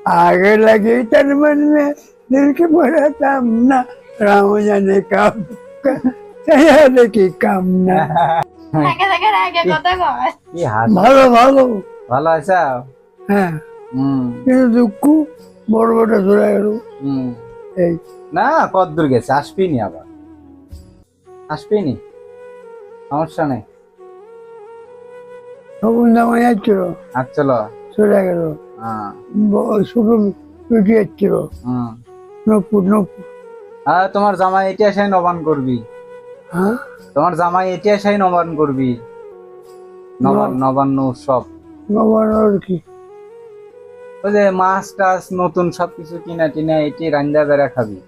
आगे लगी तन मन में दिल के भरा कामना राम जाने कब सयाद की कामना থাকে থাকে আগে কথা কয় কি হাস ভালো ভালো ভালো আছো? হ্যাঁ হুম কিন্তু দুঃখ বড় বড় ধরে গেল হুম এই না কত দূর গেছে, আসবি নি আবার, আসবি নি, সমস্যা নেই। সবুজ জামাই যাচ্ছিল আর চলো। চলে গেল হ্যাঁ ছোট পিটি যাচ্ছিল হুম নপুর নপুর আর তোমার জামাই এটা এসে নবান করবি, হ্যাঁ তোমার জামাই এটা এসে নবান করবি, নবান্ন উৎসব। নবানোর কি ওই যে মাছ টাছ নতুন সবকিছু কিনা টিনা এটি রান্না বেড়া খাবি।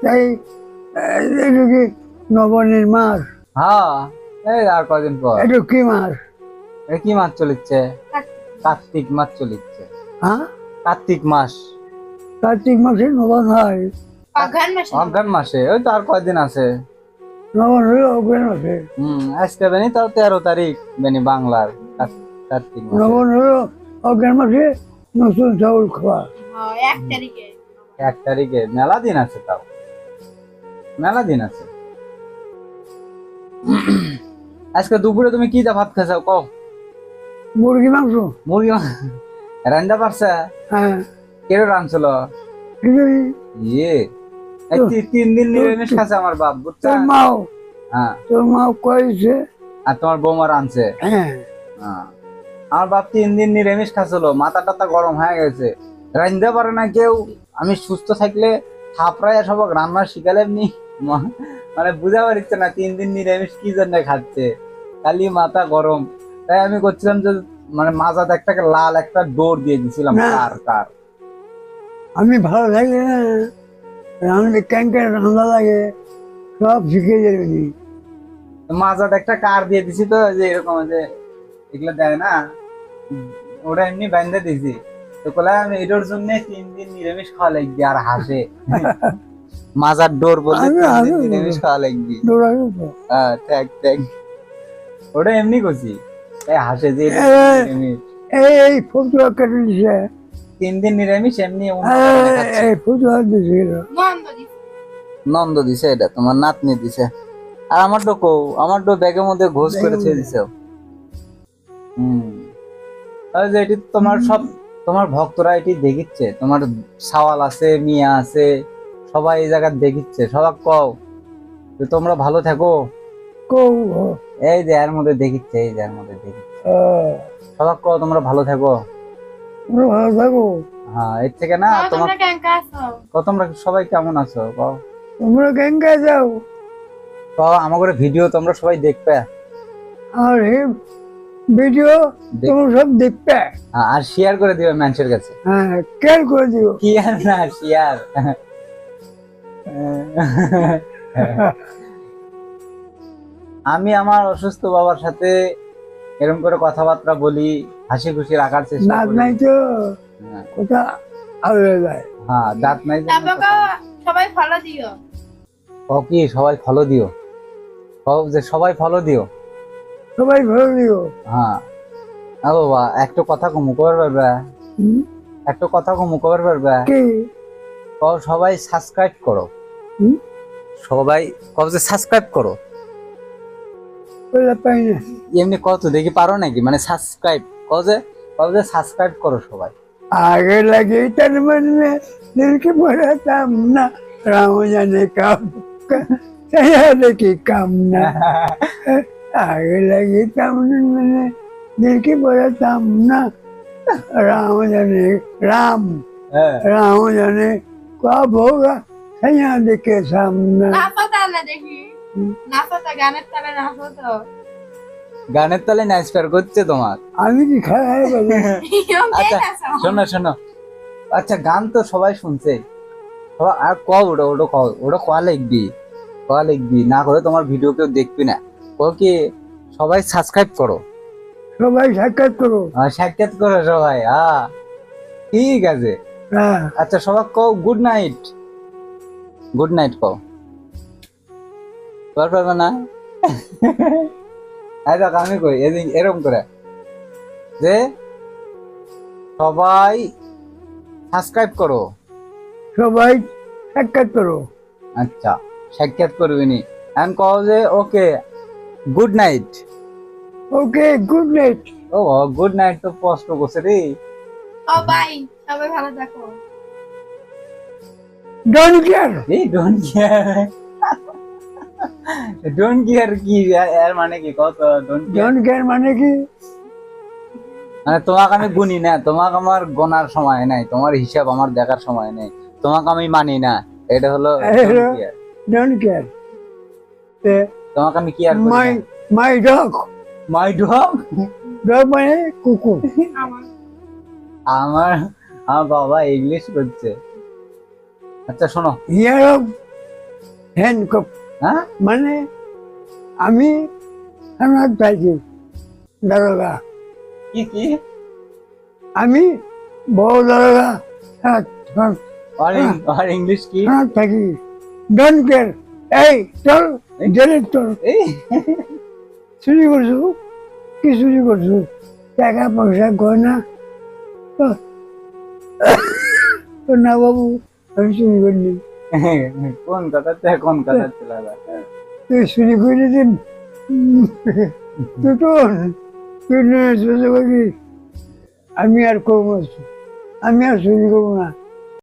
তাই এটা কি নবানের মাস হ্যাঁ এই আর কদিন পর। এটা কি মাস এ কি মাছ চলিচ্ছে? কার্তিক মাস চলিচ্ছে। হ্যাঁ কার্তিক মাস, কার্তিক মাসে নবান হয় অঘ্রাণ মাসে অঘ্রাণ মাসে, ওই তো আর কয়দিন আছে। নবান হলে অগ্রাণ মাসে আজকে বেনি তাও 13 তারিখ বেনি বাংলার কার্তিক মাসে। নবান হলো অগ্রাণ মাসে নতুন চাউল খাওয়া 1 তারিখে 1 তারিখে মেলা দিন আছে, তাও মেলা দিন আছে। আজকে দুপুরে তুমি কি দা ভাত খাইছো কও? মুরগি মাংস মুরগি রান্না পারছে? হ্যাঁ কে রাঁধছিল? কিন্তু ইয়ে 3 দিন নিরামিষ খাচ্ছে আমার বাপ, বুঝছো? হ্যাঁ তোর মাও কয়েছে আর তোমার বৌমা রাঁধছে। হ্যাঁ হ্যাঁ আমার বাপ 3 দিন নিরামিষ খাচ্ছিল, মাথা টাথা গরম হয়ে গেছে, রাঁধতে পারে না কেউ। আমি সুস্থ থাকলে থাপড়ায় সব রান্না শিখালে এমনি মানে বুঝা পারছে না 3 দিন নিরামিষ কি জন্য খাচ্ছে, খালি মাথা গরম। তাই আমি করছিলাম যে মানে মাজাতে একটা লাল একটা ডোর দিয়ে দিছিলাম। না। কার আমি ভালো থাকি না রান্না কেন কেন রান্না লাগে সব শিখে যাবে নি মাজাতে একটা কার দিয়ে দিছি, তো যে এরকম যে এগুলো দেয় না, ওটা এমনি বেঁধে দিছি। তো কলা আমি এটার জন্য 3 দিন নিরামিষ খাওয়া লাগবে। আর হাসে মাজার ডোর বলতে 3 দিন নিরামিষ খাওয়া লাগবে। দৌড়াবে তো হ্যাঁ ট্যাগ ট্যাগ ওটা এমনি করছি, এই হাসে যে এটা নিরামিষ। এই ফুটবল কেটে দিছে 3 দিন নিরামিষ এমনি এই ফুটবল দিছে নন্দ দিছে নন্দ দিছে, এটা তোমার নাতনি দিছে। আর আমার তো আমার তো ব্যাগের মধ্যে ঘোষ করে ছেড়ে দিছে। আর যে এটি তোমার সব তোমার ভক্তরা এটি দেখিচ্ছে, তোমার সাওয়াল আছে, মিয়া আছে, সবাই এই জায়গা দেখিচ্ছে। সবাই কও যে তোমরা ভালো থাকো। কৌ এই যে এর মধ্যে দেখিচ্ছে, এই যে এর মধ্যে দেখিচ্ছে, সবাই কও তোমরা ভালো থাকো। তোমরা ভালো থাকো হ্যাঁ এর থেকে না তোমার তোমরা কেন কাছো তোমরা সবাই কেমন আছো কও। তোমরা গেঙ্গা যাও কও আমার ভিডিও তোমরা সবাই দেখবে। আর এই ভিডিও তোমরা সব দেখবে হ্যাঁ, আর শেয়ার করে দিবে মানুষের কাছে। হ্যাঁ কেয়ার করে দিও কি আর না শেয়ার। আমি আমার অসুস্থ বাবার সাথে এরকম করে কথাবার্তা বলি, হাসি খুশি রাখার চেষ্টা নাচ করি। নাই তো হ্যাঁ, কোথা আলাদা যায় হ্যাঁ দাঁত নাই জন্য তারপর কথা। সবাই ফলো দিও কও কি সবাই ফলো দিও, কও যে সবাই ফলো দিও। সবাই ভালো দিও হ্যাঁ বাবা একটা কথা কমু কবার পারবে, হুম? একটা কথা কমু কবার পারবে। কি কও সবাই সাবস্ক্রাইব করো, হুম? সবাই কও যে সাবস্ক্রাইব করো। বলে পাই না এমনি কত দেখি পারো নাকি, মানে সাবস্ক্রাইব কও যে সাবস্ক্রাইব করো সবাই। आगे लगे तन मन में दिल के भरा कामना राम जाने कब सयाद की कामना आगे लगी तन मन में दिल के भरा कामना राम হ্যাঁ जाने कब होगा सयाद के सामना নাচো তাহলে দেখি নাচো তো গানের তালে নাচো তো গানের তালে নাচপার করছে তোমার। আমি কি খারাপ বলি আচ্ছা শোনো শোনো, আচ্ছা গান তো সবাই শুনছে, সবাই আর কও ওটা কোয়া লিখবি না করে তোমার ভিডিও কেউ দেখবি না। কও কি সবাই সাবস্ক্রাইব করো, সবাই সাক্ষাৎ করো সাক্ষাৎ করো সবাই। হ্যাঁ ঠিক আছে। হ্যাঁ আচ্ছা সবাই কও গুড নাইট কও। পারবে না? এই দেখো আমি কই এরকম করে যে সবাই সাবস্ক্রাইব করো। সবাই সাক্ষাৎ করো। আচ্ছা, সাক্ষাৎ করবিনি এন্ড কও যে ওকে গুড নাইট। ওকে, গুড নাইট। ও গুড নাইট তো প্রশ্ন করছে রে। সবাই সবাই ভালো থাকো। Don't care. এই ডোন্ট কেয়ার, ডোন্ট কেয়ার কি এর মানে কি কত? ডোন্ট কেয়ার ডোন্ট কেয়ার মানে কি? মানে তোমাকে আমি গুনি না, তোমাকে আমার গোনার সময় নাই, তোমার হিসাব আমার দেখার সময় নেই, তোমাকে আমি মানি না, এটা হলো ডোন্ট কেয়ার। তোমাকে আমি কেয়ার করি মাই না। মাই ডগ। মাই ডগ, ডগ মানে কুকুর। আমার আমার আমার বাবা ইংলিশ করছে। আচ্ছা শোনো, হিয়ার অফ হ্যান্ডকাপ হ্যাঁ মানে আমি আমার থাকি দারোগা। কি কি আমি বড় দারোগা আর ইংলিশ কি? থাকি। Don't care. এই চল জেলে চল। এই চুরি করছো? কি চুরি করছো? টাকা পয়সা গয়না? তো না বাবু, আমি চুরি করিনি। কোন কথাতে কোন কথা চলে তুই চুরি করে দিন তুই তুই চলে যাবি। আমি আর করবো, আমি আর চুরি করবো না।